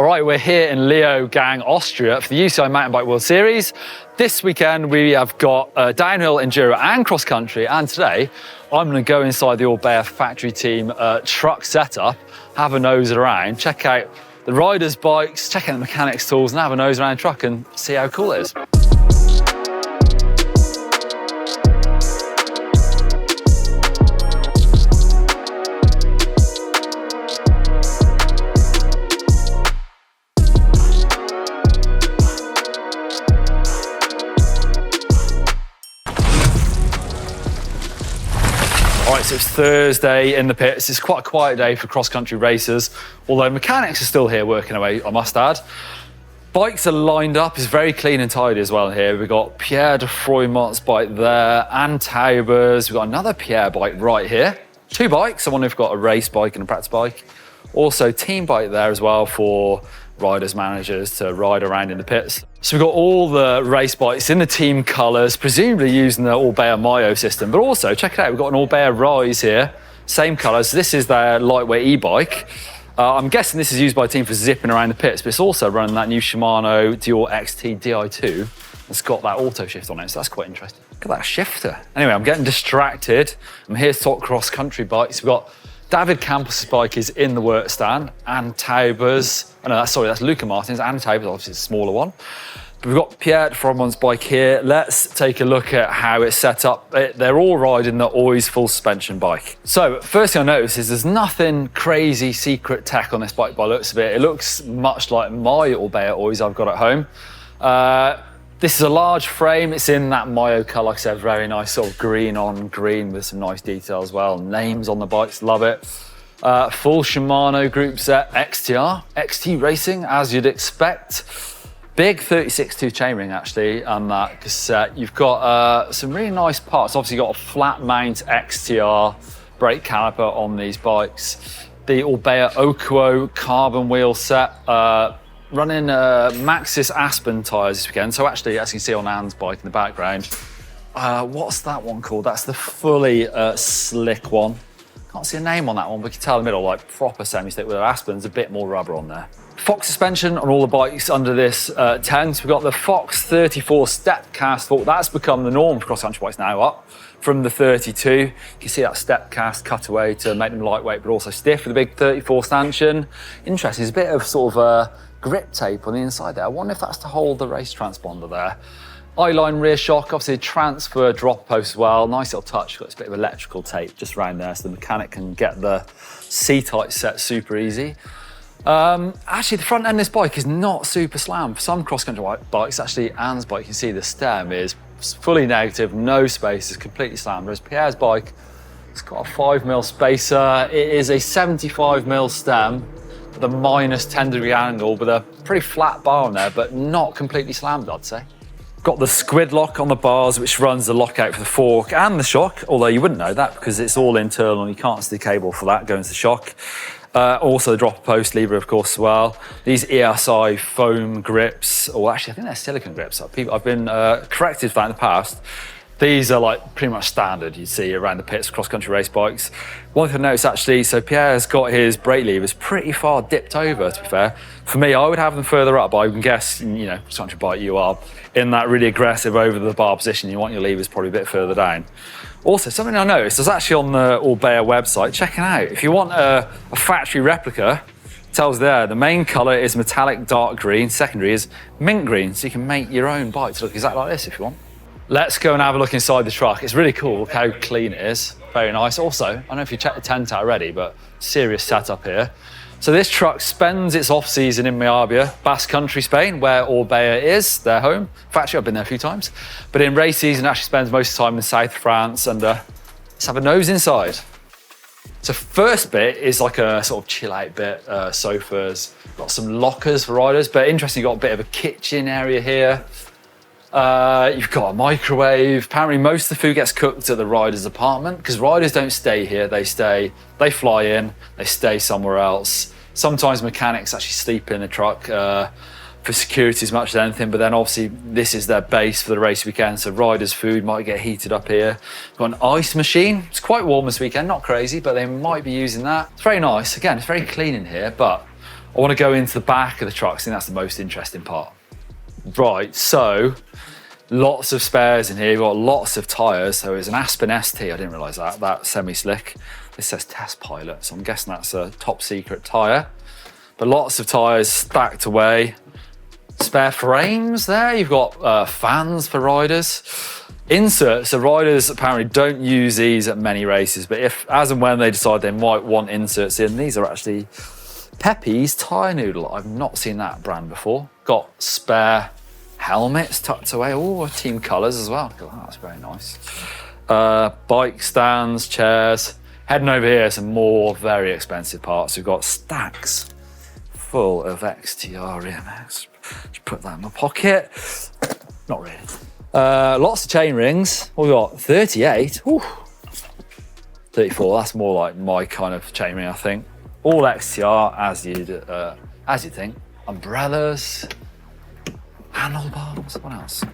All right, we're here in Leogang, Austria for the UCI Mountain Bike World Series. This weekend we have got downhill, enduro and cross country, and today I'm going to go inside the Orbea Factory Team truck setup, have a nose around, check out the riders' bikes, check out the mechanics' tools and have a nose around the truck and see how cool it is. Right, so it's Thursday in the pits. It's quite a quiet day for cross-country racers, although mechanics are still here working away, I must add. Bikes are lined up, it's very clean and tidy as well here. We've got Pierre de Froidmont's bike there, and Tauber's. We've got another Pierre bike right here. Two bikes, I wonder if we've got a race bike and a practice bike. Also team bike there as well for riders, managers to ride around in the pits. So we've got all the race bikes in the team colours, presumably using the Orbea Mio system, but also, check it out, we've got an Orbea Rise here, same colours. So this is their lightweight e-bike. I'm guessing this is used by a team for zipping around the pits, but it's also running that new Shimano Dior XT Di2. It's got that auto shift on it, so that's quite interesting. Look at that shifter. Anyway, I'm getting distracted. I'm here to talk cross-country bikes. We've got David Campos' bike is in the work stand, and Tauber's, that's Luca Martin's, and Tauber's, obviously a smaller one. But we've got Pierre de Froidmont's bike here. Let's take a look at how it's set up. They're all riding the Oiz full suspension bike. So first thing I notice is there's nothing crazy secret tech on this bike by the looks of it. It looks much like my Orbea Oiz I've got at home. This is a large frame. It's in that Mio colour, like I said, very nice sort of green on green with some nice detail as well. Names on the bikes, love it. Full Shimano Group Set XTR, XT Racing, as you'd expect. Big 36.2 chainring actually on that cassette. You've got some really nice parts. Obviously you've got a flat mount XTR brake caliper on these bikes. The Orbea Okuo carbon wheel set. Running Maxxis Aspen tyres this weekend. So actually, as you can see on Anne's bike in the background, what's that one called? That's the fully slick one. Can't see a name on that one, but you can tell in the middle, like proper semi-stick with Aspen's, a bit more rubber on there. Fox suspension on all the bikes under this tent. We've got the Fox 34 step cast fork. That's become the norm for cross-country bikes now, up from the 32. You can see that step cast cut away to make them lightweight, but also stiff with the big 34 stanchion. Interesting, there's a bit of sort of grip tape on the inside there. I wonder if that's to hold the race transponder there. Eye-line rear shock, obviously a transfer drop post as well. Nice little touch, got this bit of electrical tape just around there so the mechanic can get the C-type set super easy. Actually, the front end of this bike is not super slam. For some cross-country bikes, actually Anne's bike, you can see the stem is fully negative, no space, it's completely slammed. Whereas Pierre's bike, it's got a 5mm spacer. It is a 75mm stem, with a minus 10-degree angle with a pretty flat bar on there, but not completely slammed, I'd say. Got the squid lock on the bars, which runs the lockout for the fork and the shock, although you wouldn't know that because it's all internal and you can't see the cable for that going to the shock. Also the drop post lever, of course, as well. These ESI foam grips, or actually I think they're silicone grips. I've been corrected for that in the past. These are like pretty much standard you'd see around the pits for cross-country race bikes. One thing I noticed actually, so Pierre's got his brake levers pretty far dipped over, to be fair. For me, I would have them further up, but I would guess, cross-country bike you are in that really aggressive over the bar position. You want your levers probably a bit further down. Also, something I noticed, there's actually on the Orbea website, check it out. If you want a factory replica, it tells there, the main colour is metallic dark green, secondary is mint green, so you can make your own bike to look exactly like this if you want. Let's go and have a look inside the truck. It's really cool, look how clean it is. Very nice. Also, I don't know if you checked the tent out already, but serious setup here. So this truck spends its off-season in Marbella, Basque Country, Spain, where Orbea is, their home. Actually, I've been there a few times. But in race season, it actually spends most of the time in South France. And let's have a nose inside. So first bit is like a sort of chill out bit, sofas, got some lockers for riders, but interesting, you've got a bit of a kitchen area here. You've got a microwave. Apparently most of the food gets cooked at the rider's apartment because riders don't stay here. They fly in, they stay somewhere else. Sometimes mechanics actually sleep in the truck for security as much as anything, but then obviously this is their base for the race weekend, so riders' food might get heated up here. Got an ice machine. It's quite warm this weekend, not crazy, but they might be using that. It's very nice. Again, it's very clean in here, but I want to go into the back of the truck. I think that's the most interesting part. Right, so lots of spares in here. We've got lots of tyres. So it's an Aspen ST. I didn't realise that. That's semi-slick. This says test pilot, so I'm guessing that's a top secret tyre. But lots of tyres stacked away. Spare frames there. You've got fans for riders. Inserts. So riders apparently don't use these at many races, but if, as and when they decide they might want inserts in, these are actually Pepe's Tyre Noodle. I've not seen that brand before. Got spare helmets tucked away. Oh, team colours as well. Oh, that's very nice. Bike stands, chairs. Heading over here, some more very expensive parts. We've got stacks full of XTR EMX. Just put that in my pocket. Not really. Lots of chain rings. We've got 38. Ooh. 34. That's more like my kind of chain ring, I think. All XTR, as you'd think. Umbrellas, handlebars. What else?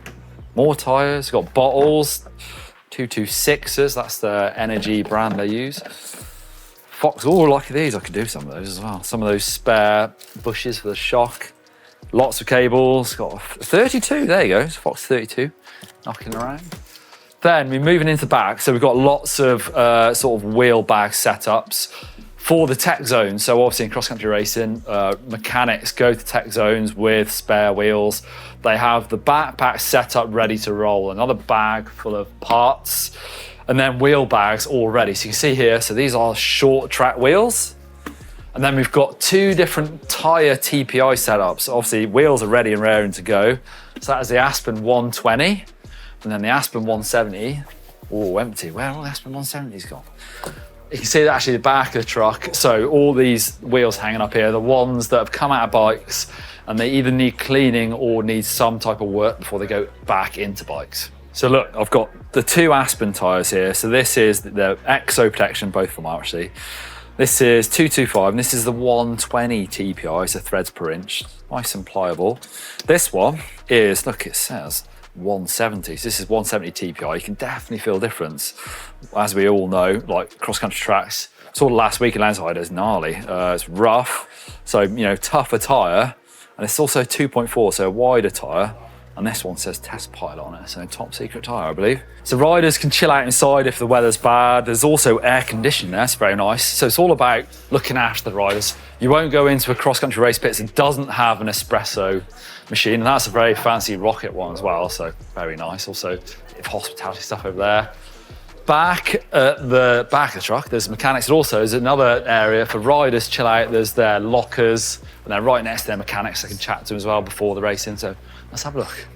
More tyres. Got bottles. 226s. That's the energy brand they use. Fox. Oh, lucky these. I could do some of those as well. Some of those spare bushes for the shock. Lots of cables. Got a 32. There you go. It's Fox 32. Knocking around. Then we're moving into the back. So we've got lots of sort of wheel bag setups for the tech zone. So obviously in cross-country racing, mechanics go to tech zones with spare wheels. They have the backpack set up ready to roll, another bag full of parts, and then wheel bags all ready. So you can see here, so these are short track wheels. And then we've got two different tyre TPI setups. Obviously wheels are ready and raring to go. So that is the Aspen 120, and then the Aspen 170. Oh, empty. Where are all the Aspen 170s gone? You can see that actually the back of the truck. So all these wheels hanging up here, the ones that have come out of bikes and they either need cleaning or need some type of work before they go back into bikes. So look, I've got the two Aspen tyres here. So this is the EXO protection, both of them are actually. This is 225 and this is the 120 TPI, so threads per inch. Nice and pliable. This one is, look, it says 170. So this is 170 TPI. You can definitely feel a difference. As we all know, like cross-country tracks, saw last week in Landside, it's gnarly. It's rough, so you know, tougher tyre, and it's also 2.4, so a wider tyre. And this one says test pilot on it, so top secret tyre, I believe. So riders can chill out inside if the weather's bad. There's also air conditioning there, it's very nice. So it's all about looking after the riders. You won't go into a cross-country race pit that doesn't have an espresso machine, and that's a very fancy rocket one as well, so very nice. Also, hospitality stuff over there. Back at the back of the truck, there's mechanics, and also there's another area for riders to chill out. There's their lockers, and they're right next to their mechanics. I can chat to them as well before the racing, so let's have a look.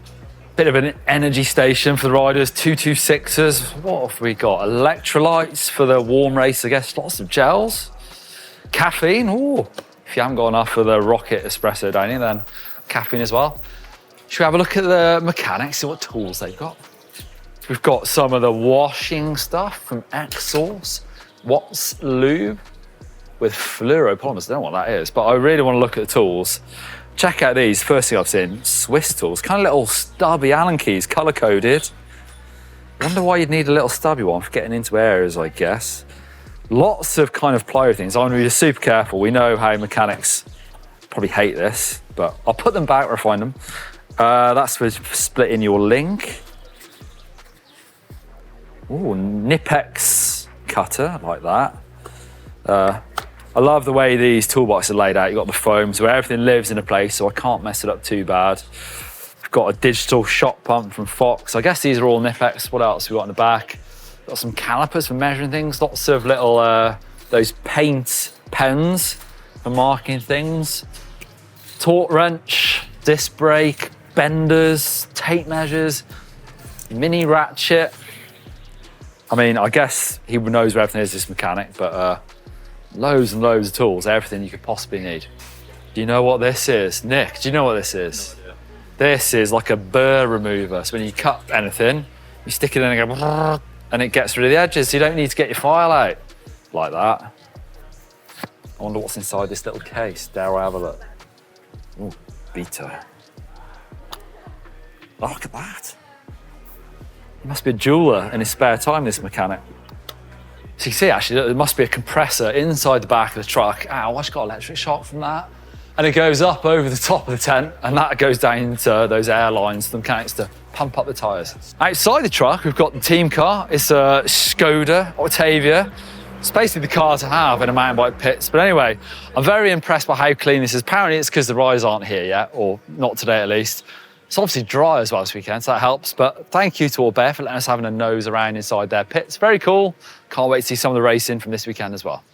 Bit of an energy station for the riders, 226s. What have we got? Electrolytes for the warm race, I guess. Lots of gels. Caffeine, ooh. If you haven't got enough for the rocket espresso down here, then caffeine as well. Should we have a look at the mechanics, see what tools they've got? We've got some of the washing stuff from X-Source. Watts Lube with fluoropolymers. I don't know what that is, but I really want to look at the tools. Check out these. First thing I've seen, Swiss tools. Kind of little stubby Allen keys, colour-coded. Wonder why you'd need a little stubby one for getting into areas, I guess. Lots of kind of plier things. I'm going to be super careful. We know how mechanics probably hate this, but I'll put them back where I find them. That's for splitting your link. Ooh, Nipex cutter, like that. I love the way these toolboxes are laid out. You've got the foam, so everything lives in a place, so I can't mess it up too bad. We've got a digital shot pump from Fox. I guess these are all Nipex. What else have we got in the back? Got some calipers for measuring things. Lots of little, those paint pens for marking things. Torque wrench, disc brake, benders, tape measures, mini ratchet. I mean, I guess he knows where everything is, this mechanic, but loads and loads of tools, everything you could possibly need. Do you know what this is? Nick, do you know what this is? No idea. This is like a burr remover. So when you cut anything, you stick it in and go, and it gets rid of the edges, so you don't need to get your file out like that. I wonder what's inside this little case. Dare I have a look? Ooh, Vito. Oh, look at that. He must be a jeweller in his spare time, this mechanic. So you can see, actually, there must be a compressor inside the back of the truck. Ow, I just got electric shock from that. and it goes up over the top of the tent, and that goes down into those air lines for the mechanics to pump up the tyres. Outside the truck, we've got the team car. It's a Skoda Octavia. It's basically the car to have in a mountain bike pits. But anyway, I'm very impressed by how clean this is. Apparently it's because the riders aren't here yet, or not today at least. It's obviously dry as well this weekend, so that helps. But thank you to Orbea for letting us having a nose around inside their pits. Very cool. Can't wait to see some of the racing from this weekend as well.